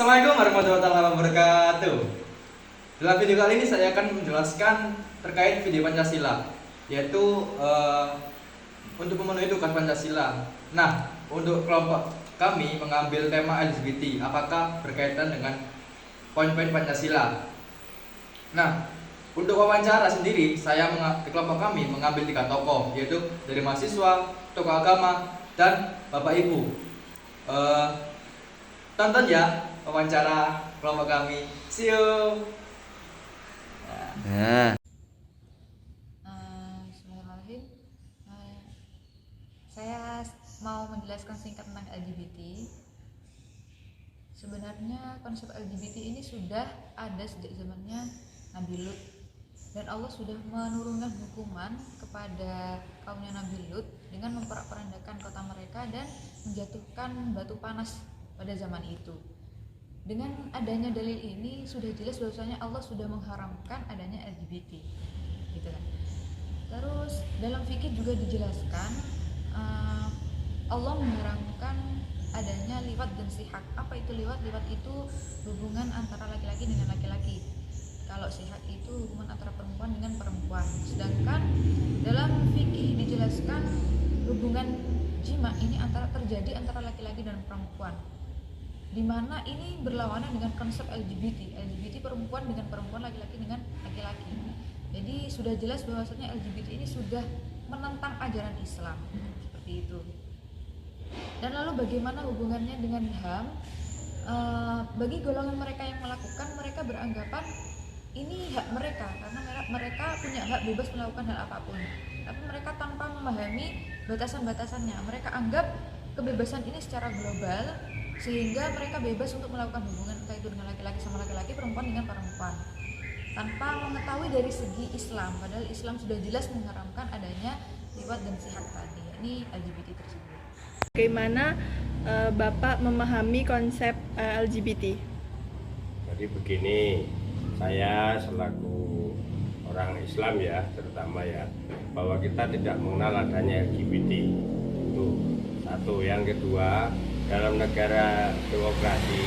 Assalamualaikum warahmatullahi wabarakatuh. Dalam video kali ini saya akan menjelaskan terkait video Pancasila, yaitu untuk memenuhi tugas Pancasila. Nah, untuk kelompok kami mengambil tema LGBT, apakah berkaitan dengan poin-poin Pancasila. Nah, untuk wawancara sendiri, di kelompok kami mengambil 3 tokoh, yaitu dari mahasiswa, tokoh agama, dan Bapak Ibu. Tonton ya wawancara kelompok kami. See you. Nah, Bismillahirrahmanirrahim. Saya mau menjelaskan singkat tentang LGBT. Sebenarnya konsep LGBT ini sudah ada sejak zamannya Nabi Lut, dan Allah sudah menurunkan hukuman kepada kaumnya Nabi Lut dengan memporak-porandakan kota mereka dan menjatuhkan batu panas pada zaman itu. Dengan adanya dalil ini sudah jelas bahwasanya Allah sudah mengharamkan adanya LGBT, gitu kan. Terus dalam fikih juga dijelaskan Allah mengharamkan adanya liwat dan sihak. Apa itu liwat? Liwat itu hubungan antara laki-laki dengan laki-laki. Kalau sihak itu hubungan antara perempuan dengan perempuan. Sedangkan dalam fikih dijelaskan hubungan jima ini terjadi antara laki-laki dan perempuan, di mana ini berlawanan dengan konsep LGBT perempuan dengan perempuan, laki-laki dengan laki-laki. Jadi sudah jelas bahwasanya LGBT ini sudah menentang ajaran Islam, seperti itu. Dan lalu bagaimana hubungannya dengan HAM? Bagi golongan mereka yang melakukan, mereka beranggapan ini hak mereka karena mereka punya hak bebas melakukan hal apapun. Tapi mereka tanpa memahami batasan-batasannya. Mereka anggap kebebasan ini secara global, sehingga mereka bebas untuk melakukan hubungan entah itu dengan laki-laki sama laki-laki, perempuan dengan perempuan, tanpa mengetahui dari segi Islam. Padahal Islam sudah jelas mengharamkan adanya liwat dan sihak tadi, yakni LGBT tersebut. Bagaimana Bapak memahami konsep LGBT? Jadi begini, saya selaku orang Islam ya, terutama ya, bahwa kita tidak mengenal adanya LGBT. Itu satu. Yang kedua, dalam negara demokrasi,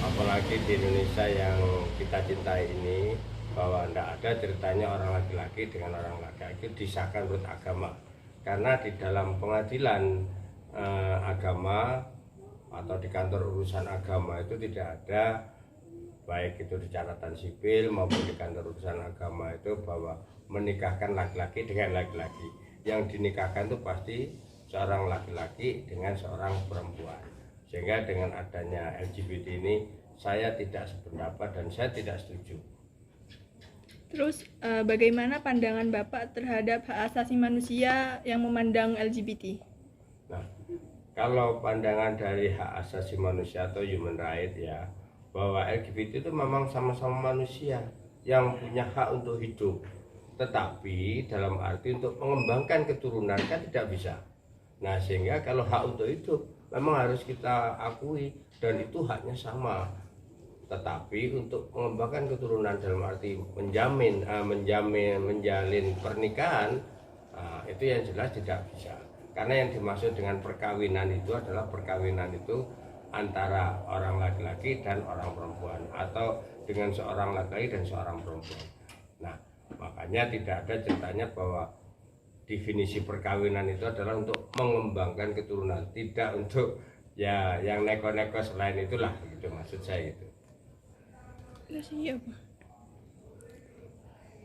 apalagi di Indonesia yang kita cintai ini, bahwa tidak ada ceritanya orang laki-laki dengan orang laki-laki disahkan menurut agama. Karena di dalam pengadilan agama atau di kantor urusan agama itu tidak ada, baik itu di catatan sipil maupun di kantor urusan agama itu, bahwa menikahkan laki-laki dengan laki-laki. Yang dinikahkan itu pasti seorang laki-laki dengan seorang perempuan. Sehingga dengan adanya LGBT ini saya tidak sependapat dan saya tidak setuju. Terus bagaimana pandangan Bapak terhadap hak asasi manusia yang memandang LGBT? Nah, kalau pandangan dari hak asasi manusia atau human right ya, bahwa LGBT itu memang sama-sama manusia yang punya hak untuk hidup, tetapi dalam arti untuk mengembangkan keturunan kan tidak bisa. Nah, sehingga kalau hak untuk hidup memang harus kita akui dan itu haknya sama. Tetapi untuk mengembangkan keturunan dalam arti menjalin pernikahan, itu yang jelas tidak bisa. Karena yang dimaksud dengan perkawinan itu adalah perkawinan itu antara orang laki-laki dan orang perempuan, atau dengan seorang laki-laki dan seorang perempuan. Nah, makanya tidak ada ceritanya bahwa definisi perkawinan itu adalah untuk mengembangkan keturunan, tidak untuk ya yang neko-neko selain itulah, gitu maksud saya itu. Kasih apa?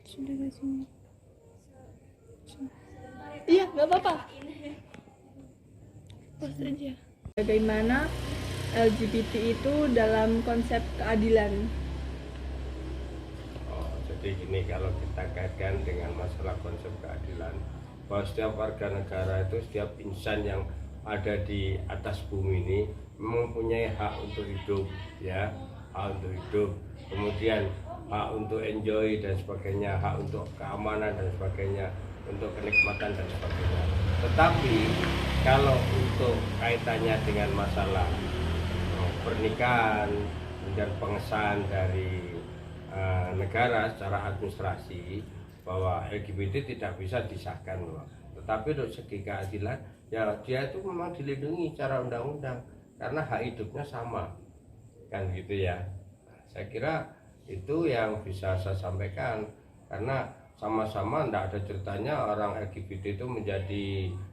Sudah kasih. Iya, nggak apa-apa. Pas aja. Bagaimana LGBT itu dalam konsep keadilan? Jadi gini, kalau kita kaitkan dengan masalah konsep keadilan, bahwa setiap warga negara itu, setiap insan yang ada di atas bumi ini mempunyai hak untuk hidup, ya, hak untuk hidup, kemudian hak untuk enjoy dan sebagainya, hak untuk keamanan dan sebagainya, untuk kenikmatan dan sebagainya. Tetapi kalau untuk kaitannya dengan masalah pernikahan dan pengesahan dari negara secara administrasi, bahwa LGBT tidak bisa disahkan, tetapi untuk segi keadilan ya dia itu memang dilindungi secara undang-undang karena hak hidupnya sama. kan gitu ya. Saya kira itu yang bisa saya sampaikan, karena sama-sama tidak ada ceritanya orang LGBT itu menjadi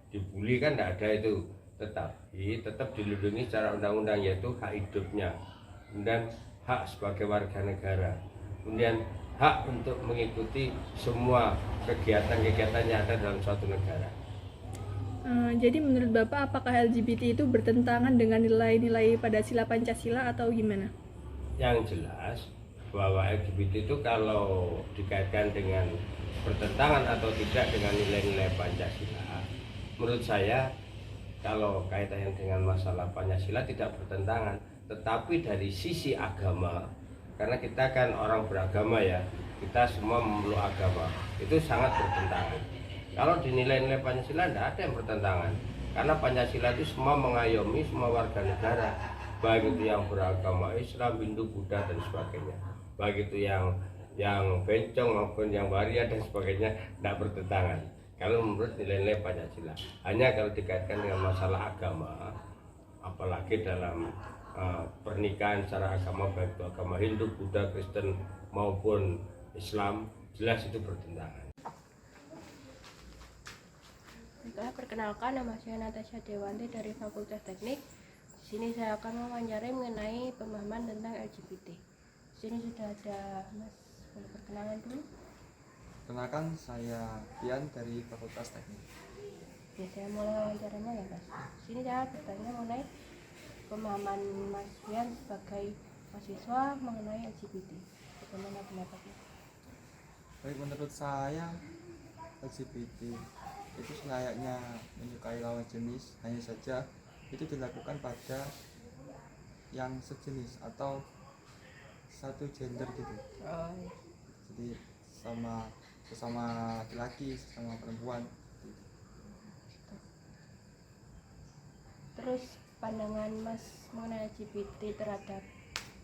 dibully, kan tidak ada itu, tetapi tetap dilindungi secara undang-undang, yaitu hak hidupnya, kemudian hak sebagai warga negara, kemudian hak untuk mengikuti semua kegiatan-kegiatan yang ada dalam suatu negara. Jadi menurut Bapak, apakah LGBT itu bertentangan dengan nilai-nilai pada sila Pancasila atau gimana? Yang jelas bahwa LGBT itu kalau dikaitkan dengan bertentangan atau tidak dengan nilai-nilai Pancasila, menurut saya kalau kaitannya dengan masalah Pancasila tidak bertentangan, tetapi dari sisi agama, karena kita kan orang beragama ya, kita semua memeluk agama, itu sangat bertentangan. Kalau di nilai-nilai Pancasila tidak ada yang bertentangan, karena Pancasila itu semua mengayomi semua warga negara, baik itu yang beragama Islam, Hindu, Buddha dan sebagainya, baik itu yang bencong maupun yang waria dan sebagainya, tidak bertentangan kalau menurut nilai-nilai Pancasila. Hanya kalau dikaitkan dengan masalah agama, apalagi dalam pernikahan secara agama, baik itu agama Hindu, Buddha, Kristen maupun Islam, jelas itu bertentangan. Baiklah, perkenalkan, nama saya Natasha Dewanti dari Fakultas Teknik. Di sini saya akan mewawancarai mengenai pemahaman tentang LGBT. Di sini sudah ada Mas, boleh perkenalan dulu. Kenalkan, saya Pian dari Fakultas Teknik. Ya, saya mulai wawancaranya ya Mas. Di sini saya bertanya mengenai pemahaman Mas Pian sebagai mahasiswa mengenai LGBT. Bagaimana pendapatnya? Baik, menurut saya LGBT itu selayaknya menyukai lawan jenis, hanya saja itu dilakukan pada yang sejenis atau satu gender gitu. Oh, iya. Jadi sesama laki-laki, sesama perempuan. Terus pandangan Mas mengenai LGBT terhadap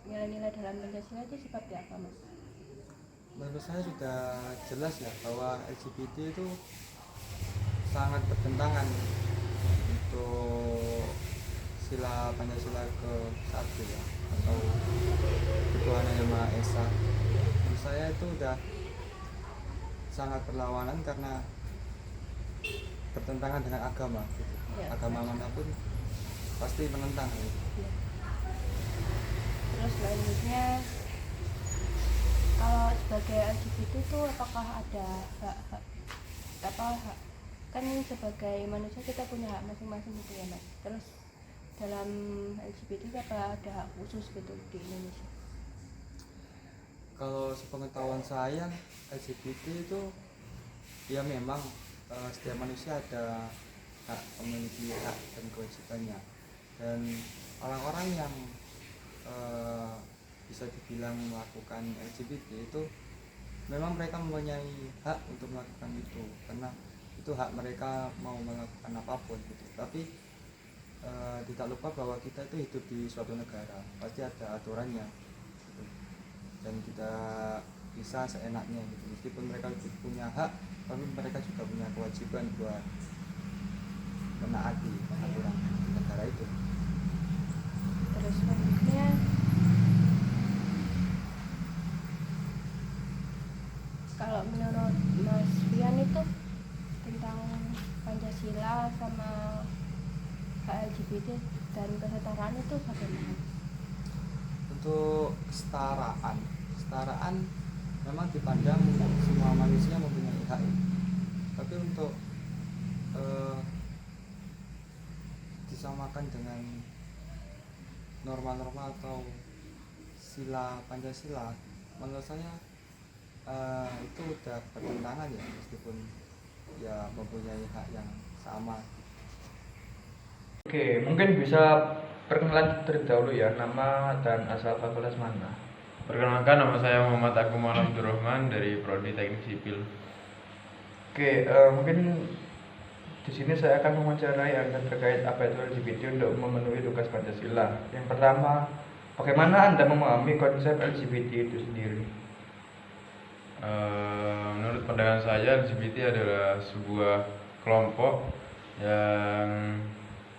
nilai-nilai dalam Pancasila itu seperti apa Mas? Menurut saya sudah jelas ya bahwa LGBT itu sangat bertentangan untuk sila Pancasila ke-1 ya, atau Ketuhanan Yang Maha Esa. Menurut saya itu udah sangat berlawanan karena bertentangan dengan agama gitu. Ya. Agama manapun pasti menentang gitu. Ya. Terus selanjutnya, kalau sebagai LGBT itu apakah ada hak kan sebagai manusia kita punya hak masing-masing gitu ya Mas. Terus dalam LGBT itu apa ada hak khusus gitu di Indonesia? Kalau sepengetahuan saya, LGBT itu ya memang setiap manusia ada hak, memiliki hak dan kewajibannya, dan orang-orang yang bisa dibilang melakukan LGBT itu memang mereka mempunyai hak untuk melakukan itu, karena itu hak mereka mau melakukan apapun gitu. Tapi tidak lupa bahwa kita itu hidup di suatu negara, pasti ada aturannya gitu. Dan tidak bisa seenaknya gitu. Meskipun mereka punya hak, tapi mereka juga punya kewajiban buat menaati aturan negara itu. Terus selanjutnya, kalau menurut Mas Fian itu tentang Pancasila sama hak LGBT dan kesetaraan itu bagaimana? Untuk kesetaraan memang dipandang semua manusia mempunyai hak, tapi untuk disamakan dengan norma-norma atau sila Pancasila, menurut saya itu udah bertentangan ya, meskipun ya mempunyai hak yang sama. Oke, mungkin bisa perkenalan terlebih dahulu ya, nama dan asal fakultas mana? Perkenalkan, nama saya Muhammad Agung Abdurrahman dari Prodi Teknik Sipil. Oke, mungkin di sini saya akan mewawancarai Anda terkait apa itu LGBT untuk memenuhi tugas Pancasila. Yang pertama, bagaimana Anda memahami konsep LGBT itu sendiri? Menurut pandangan saya, LGBT adalah sebuah kelompok yang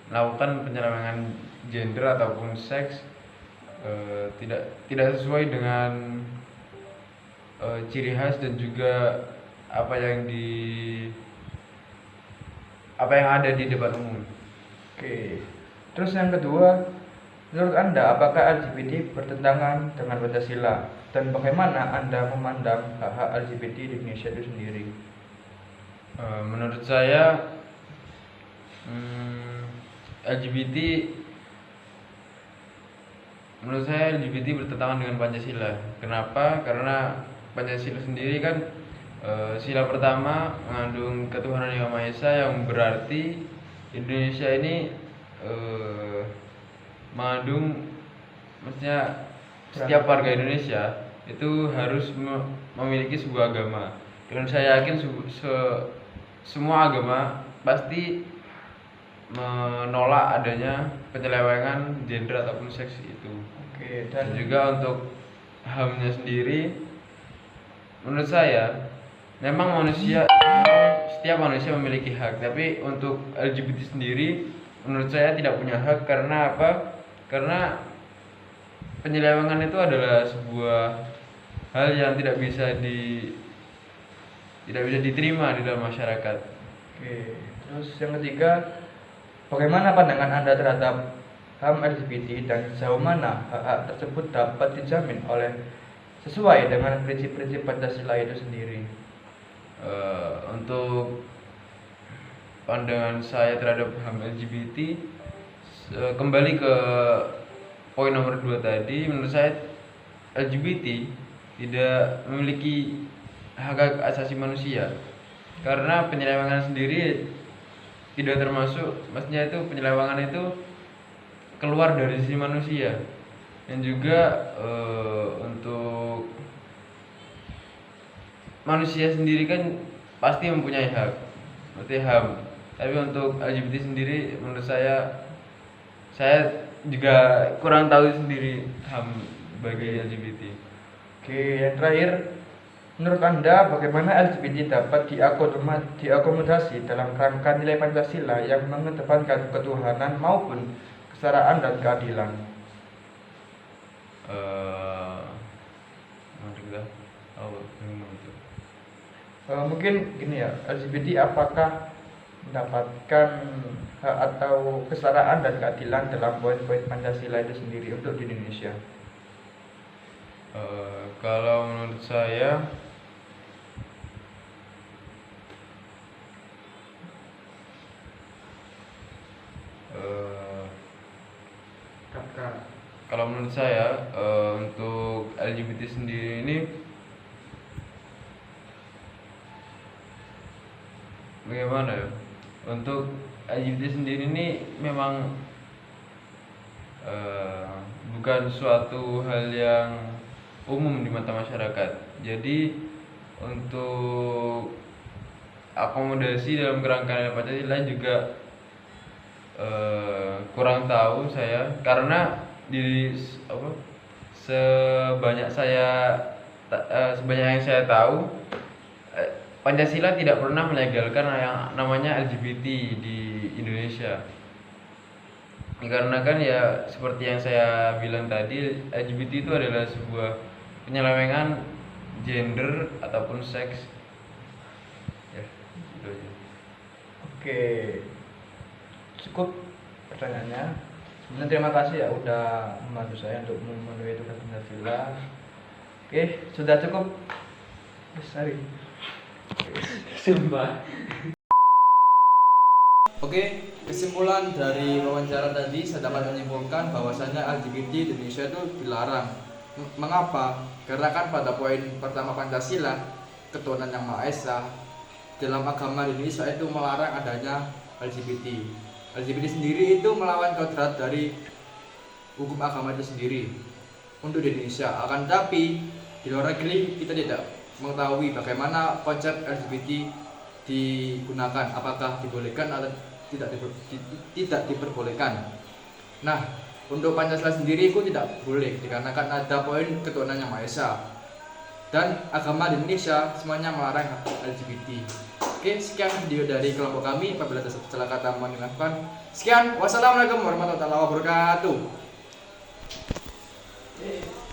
melakukan penyelewengan gender ataupun seks tidak sesuai dengan ciri khas dan juga apa yang ada di depan umum. Oke. Terus yang kedua, menurut Anda apakah LGBT bertentangan dengan Pancasila dan bagaimana Anda memandang hak-hak LGBT di Indonesia itu sendiri? Menurut saya LGBT bertentangan dengan Pancasila. Kenapa? Karena Pancasila sendiri kan sila pertama mengandung ketuhanan yang Maha Esa, yang berarti Indonesia ini mengandung, maksudnya setiap warga Indonesia itu harus memiliki sebuah agama. Dan saya yakin semua agama pasti menolak adanya penyelewengan gender ataupun seks itu. Oke, Dan dan juga untuk HAM-nya sendiri, menurut saya memang setiap manusia memiliki hak, tapi untuk LGBT sendiri menurut saya tidak punya hak. Karena apa? Karena penyelewengan itu adalah sebuah hal yang tidak bisa diterima di dalam masyarakat. oke. Terus yang ketiga, bagaimana pandangan Anda terhadap HAM LGBT dan sejauh mana hak-hak tersebut dapat dijamin sesuai dengan prinsip-prinsip Pancasila itu sendiri? Untuk pandangan saya terhadap HAM LGBT, kembali ke poin nomor 2 tadi, menurut saya LGBT tidak memiliki hak asasi manusia, karena penyelewengan sendiri tidak termasuk, maksudnya itu penyelewengan itu keluar dari sisi manusia. Dan juga untuk manusia sendiri kan pasti mempunyai hak, berarti HAM. Tapi untuk LGBT sendiri menurut saya juga kurang tahu sendiri HAM bagi LGBT. Oke, yang terakhir, menurut Anda bagaimana LGBT dapat diakomodasi dalam rangka nilai Pancasila yang mengedepankan ketuhanan maupun kesetaraan dan keadilan? Mungkin gini ya, LGBT apakah mendapatkan hak atau kesetaraan dan keadilan dalam poin-poin Pancasila itu sendiri untuk di Indonesia? Kalau menurut saya untuk LGBT sendiri ini bagaimana ya? Untuk LGBT sendiri ini memang bukan suatu hal yang umum di mata masyarakat. Jadi untuk akomodasi dalam kerangka Pancasila juga kurang tahu saya, karena sebanyak yang saya tahu, Pancasila tidak pernah melegalkan yang namanya LGBT di Indonesia. Dikarenakan ya seperti yang saya bilang tadi, LGBT itu adalah sebuah penyelewengan gender ataupun seks. Ya, itu aja. Oke, cukup pertanyaannya. Sebenarnya terima kasih ya udah membantu saya untuk memenuhi tugas Pancasila. Oke, sudah cukup. Sorry. Oke, kesimpulan dari wawancara tadi saya dapat menyimpulkan bahwasanya LGBT di Indonesia itu dilarang. Mengapa? Karena kan pada poin pertama Pancasila, ketuhanan yang Maha Esa, dalam agama di Indonesia itu melarang adanya LGBT. LGBT sendiri itu melawan kodrat dari hukum agama itu sendiri untuk di Indonesia. Akan tapi di luar negeri kita tidak mengetahui bagaimana konsep LGBT digunakan, apakah dibolehkan atau tidak diperbolehkan. Nah, untuk Pancasila sendiri itu tidak boleh dikarenakan ada poin ketuhanan yang Maha Esa, dan agama di Indonesia semuanya melarang LGBT. Oke, sekian video dari kelompok kami. Apabila ada salah kata mohon dimaafkan. Sekian, wassalamualaikum warahmatullahi wabarakatuh.